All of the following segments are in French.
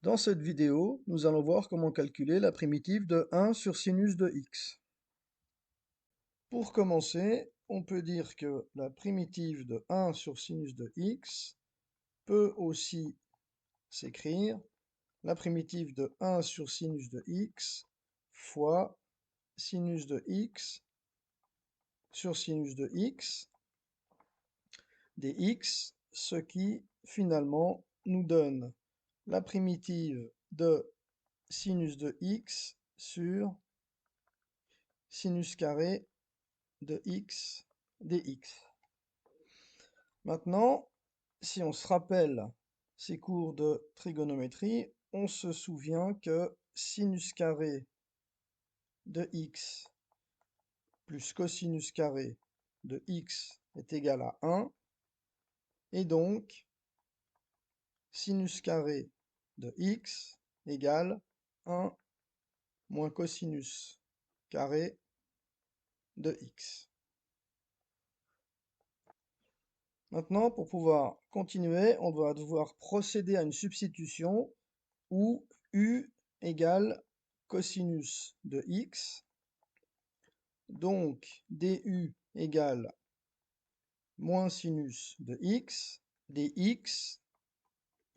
Dans cette vidéo, nous allons voir comment calculer la primitive de 1 sur sinus de x. Pour commencer, on peut dire que la primitive de 1 sur sinus de x peut aussi s'écrire la primitive de 1 sur sinus de x fois sinus de x sur sinus de x dx, ce qui finalement nous donne la primitive de sinus de x sur sinus carré de x dx. Maintenant, si on se rappelle ces cours de trigonométrie, on se souvient que sinus carré de x plus cosinus carré de x est égal à 1, et donc sinus carré de x égale 1 moins cosinus carré de x. Maintenant, pour pouvoir continuer, on va devoir procéder à une substitution où u égale cosinus de x. Donc, du égale moins sinus de x, dx,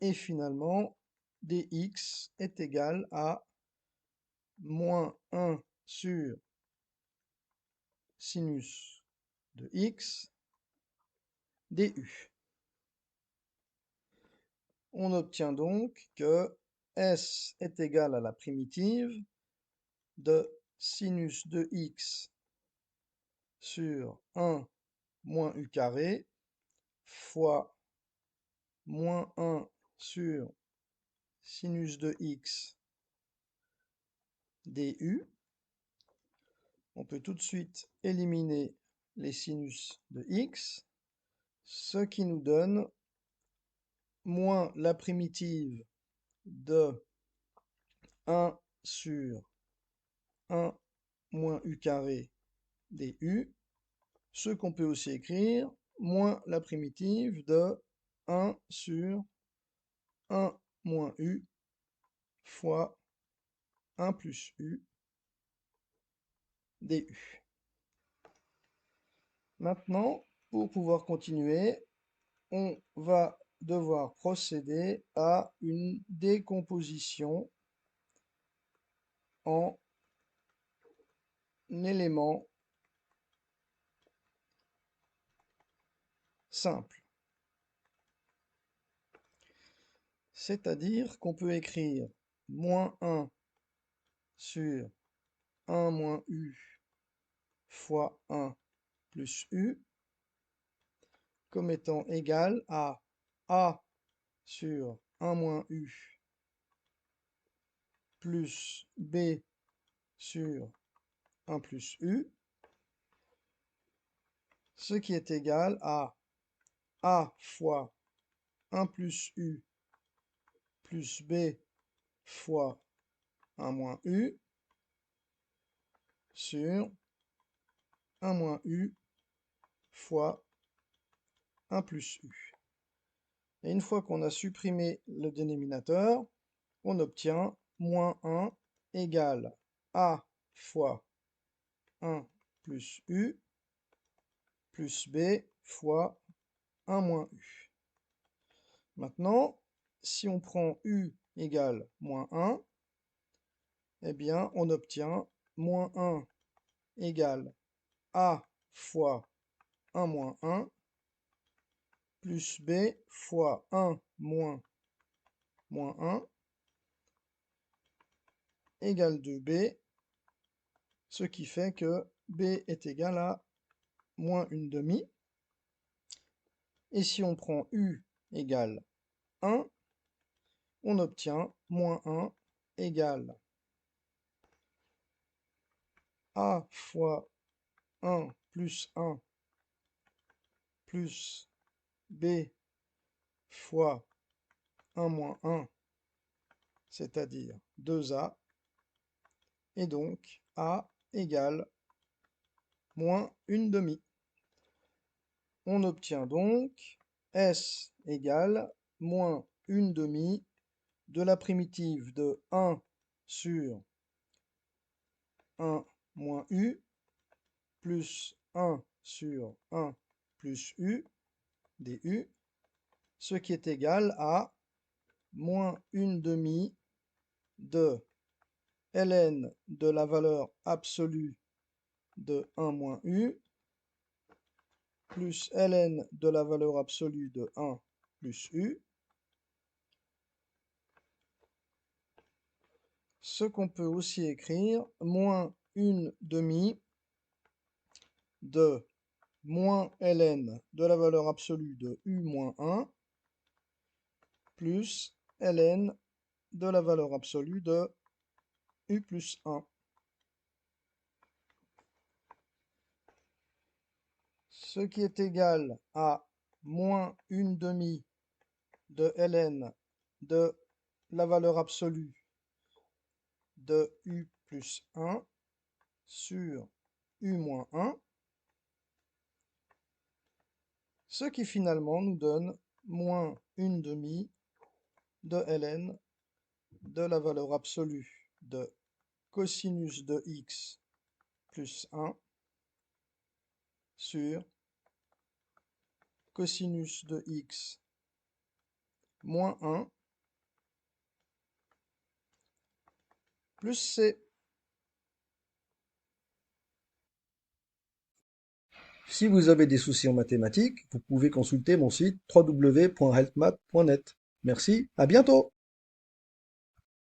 et finalement, dx est égal à moins 1 sur sinus de x du. On obtient donc que S est égal à la primitive de sinus de x sur 1 moins u carré fois moins 1 sur sinus de x du. On peut tout de suite éliminer les sinus de x, ce qui nous donne moins la primitive de 1 sur 1 moins u carré du, ce qu'on peut aussi écrire moins la primitive de 1 sur 1 moins u fois 1 plus u du. Maintenant, pour pouvoir continuer, on va devoir procéder à une décomposition en éléments simples. C'est-à-dire qu'on peut écrire moins 1 sur 1 moins u fois 1 plus u comme étant égal à a sur 1 moins u plus b sur 1 plus u, ce qui est égal à a fois 1 plus u plus b fois 1 moins u sur 1 moins u fois 1 plus u. Et une fois qu'on a supprimé le dénominateur, on obtient moins 1 égale a fois 1 plus u plus b fois 1 moins u. Maintenant, si on prend u égale moins 1, eh bien, on obtient moins 1 égale a fois 1 moins 1 plus b fois 1 moins 1 égale 2b, ce qui fait que b est égal à moins une demi. Et si on prend u égale 1, on obtient moins 1 égale a fois 1 plus 1 plus b fois 1 moins 1, c'est-à-dire 2a, et donc a égale moins une demi. On obtient donc S égale moins une demi de la primitive de 1 sur 1 moins u plus 1 sur 1 plus u du, ce qui est égal à moins 1/2 de ln de la valeur absolue de 1 moins u plus ln de la valeur absolue de 1 plus u, ce qu'on peut aussi écrire moins 1/2 de moins ln de la valeur absolue de u moins 1 plus ln de la valeur absolue de u plus 1. Ce qui est égal à moins 1/2 de ln de la valeur absolue de u plus 1 sur u moins 1, ce qui finalement nous donne moins 1/2 de ln de la valeur absolue de cosinus de x plus 1 sur cosinus de x moins 1 plus c. Si vous avez des soucis en mathématiques, vous pouvez consulter mon site www.helpmath.net. Merci, à bientôt!